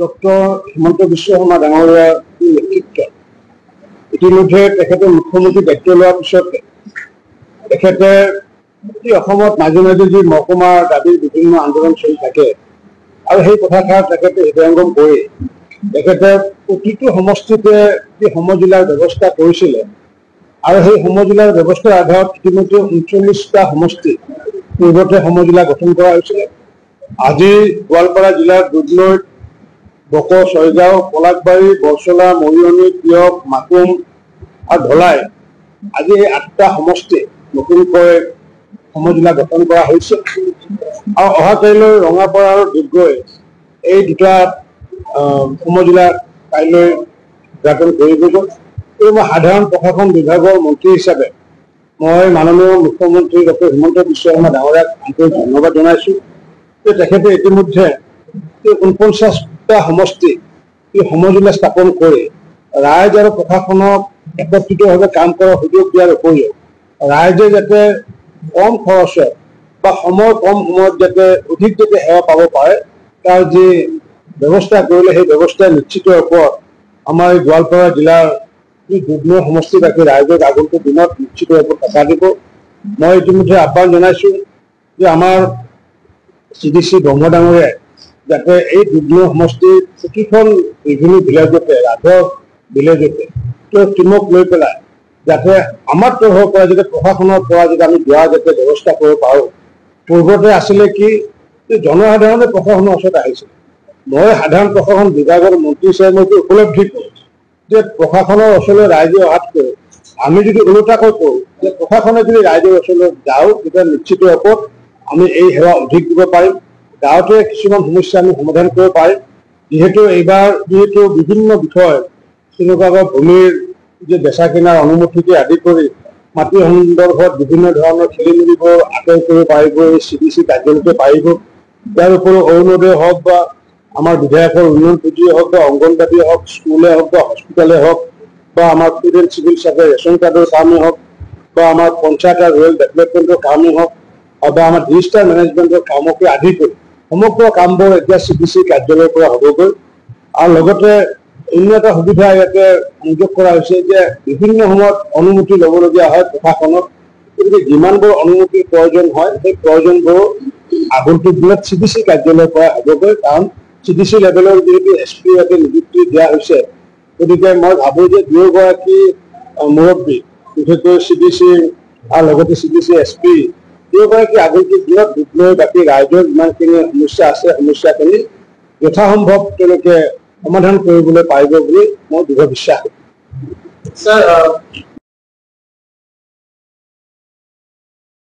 Doctor Himanta Biswa Sarma ডাঙৰীয়াৰ নেতৃত্বত ইতিমধ্যে তেখেতে মুখ্যমন্ত্ৰী দায়িত্ব লোৱাৰ পিছতে তেখেতে অসমত মাজে মাজে যি মহকুমাৰ দাবীৰ বিভিন্ন আন্দোলন চলি থাকে আৰু সেই কথাষাৰ তেখেতে হৃদয়ংগম কৰি তেখেতে প্ৰতিটো সমষ্টিতে যি সমজিলাৰ ব্যৱস্থা কৰিছিলে আৰু সেই সমজিলাৰ ব্যৱস্থাৰ আধাৰত ইতিমধ্যে ৩৯টা সমষ্টি পূৰ্বতে সমজিলা গঠন কৰা হৈছিলে। আজি গোৱালপাৰা জিলাৰ দুধনৈত, বক, ছয়গাঁও, পলাশবাৰী, বৰচলা, মৰিয়নি, তিয়ক, মাকুম আৰু ধলাই আজি এই 8টা সমষ্টি নতুনকৈ সমজিলা গঠন কৰা হৈছে আৰু অহা কাইলৈ ৰঙাপাৰা আৰু ডিগবৈ এই দুটা সমজিলা কাইলৈ উদঘাটন কৰিব। মই সাধাৰণ প্ৰশাসন বিভাগৰ মন্ত্ৰী হিচাপে মই মাননীয় মুখ্যমন্ত্ৰী ডক্টৰ হিমন্ত বিশ্ব শৰ্মা ডাঙৰীয়াক আন্তৰিক ধন্যবাদ জনাইছোঁ যে তেখেতে ইতিমধ্যে ৪৯টা সমষ্টি এই সমজিলা স্থাপন কৰি ৰাইজ আৰু প্ৰশাসনক একত্ৰিতভাৱে কাম কৰাৰ সুযোগ দিয়াৰ উপৰিও ৰাইজে যাতে কম খৰচত বা কম সময়ত যাতে অধিক সেৱা পাব পাৰে তাৰ যি ব্যৱস্থা কৰিলে সেই ব্যৱস্থাই নিশ্চিত ওপৰত আমাৰ এই গোৱালপাৰা জিলাৰ দুধনৈ সমষ্টিবাসী ৰাইজক আগন্তুক দিনত নিশ্চিত ওপৰত টকা দিব। মই ইতিমধ্যে আহ্বান জনাইছোঁ যে আমাৰ CDC ব্ৰহ্ম ডাঙৰীয়াই যাতে এই দুধনৈ সমষ্টিৰ প্ৰতিখন ৰেভিনিউ ভিলেজতে, ৰাধৱ ভিলেজতে টিমক লৈ পেলাই যাতে আমাৰ তৰফৰ পৰা যাতে প্ৰশাসনৰ পৰা যাতে আমি যোৱা যাতে ব্যৱস্থা কৰিব পাৰোঁ। পূৰ্বতে আছিলে কি জনসাধাৰণে প্ৰশাসনৰ ওচৰত আহিছিল। মই সাধাৰণ প্ৰশাসন বিভাগৰ মন্ত্ৰী হিচাপে মই উপলব্ধি কৰোঁ যে প্ৰশাসনৰ ওচৰলৈ ৰাইজে অহাতকৈ আমি যদি ওলোটাকৈ কৰোঁ যে প্ৰশাসনে যদি ৰাইজৰ ওচৰলৈ যাওঁ তেতিয়া নিশ্চিত ওপৰত আমি এই সেৱা অধিক দিব পাৰিম। গাঁৱতে কিছুমান সমস্যা আমি সমাধান কৰিব পাৰিম। এইবাৰ বিভিন্ন বিষয় তেনেকুৱা ভূমিৰ যে বেচা কিনাৰ অনুমতিকে আদি কৰি মাটি সন্দৰ্ভত বিভিন্ন ধৰণৰ খেলি মেলিবোৰ আঁতৰ কৰিব পাৰিব এই CDC কাৰ্যালয়তে পাৰিব। ইয়াৰ উপৰিও অৰুণোদয় হওক বা আমাৰ বিধায়কৰ উন্নয়ন পুঁজিয়ে হওক বা অংগনবাদীয়ে হওক, স্কুলে হওক বা হস্পিটেলে হওক বা আমাৰ food and civil supply ration কাৰ্ডৰ কামেই হওক বা আমাৰ পঞ্চায়ত আৰু ৰুৰেল ডেভেলপমেণ্টৰ কামেই হওক বা আমাৰ ডিজিটেল মেনেজমেণ্টৰ কামকে আদি কৰি সমগ্ৰ কামবোৰ এতিয়া CDC কাৰ্যালয়ৰ পৰা হ'বগৈ। আৰু লগতে অন্য এটা সুবিধা ইয়াতে সংযোগ কৰা হৈছে যে বিভিন্ন সময়ত অনুমতি ল'বলগীয়া হয় প্ৰশাসনক, গতিকে যিমানবোৰ অনুমতিৰ প্ৰয়োজন হয় সেই প্ৰয়োজনবোৰ আগন্তুক দিনত CDC কাৰ্যালয়ৰ পৰা হ'বগৈ। কাৰণ CDC লেভেলৰ যিহেতু SP ইয়াতে নিযুক্তি দিয়া হৈছে, গতিকে মই ভাবোঁ যে দুয়োগৰাকী মুৰব্বী বিশেষকৈ CDC আৰু লগতে CDC SP দুয়োগৰাকী আগন্তুক দিনত দুধনৈ বাকী ৰাইজৰ যিমানখিনি সমস্যা আছে সমস্যাখিনি যথাসম্ভৱ তেওঁলোকে সমাধান কৰিবলৈ পাৰিব বুলি মই দৃঢ় বিশ্বাস কৰোঁ। স্যাৰ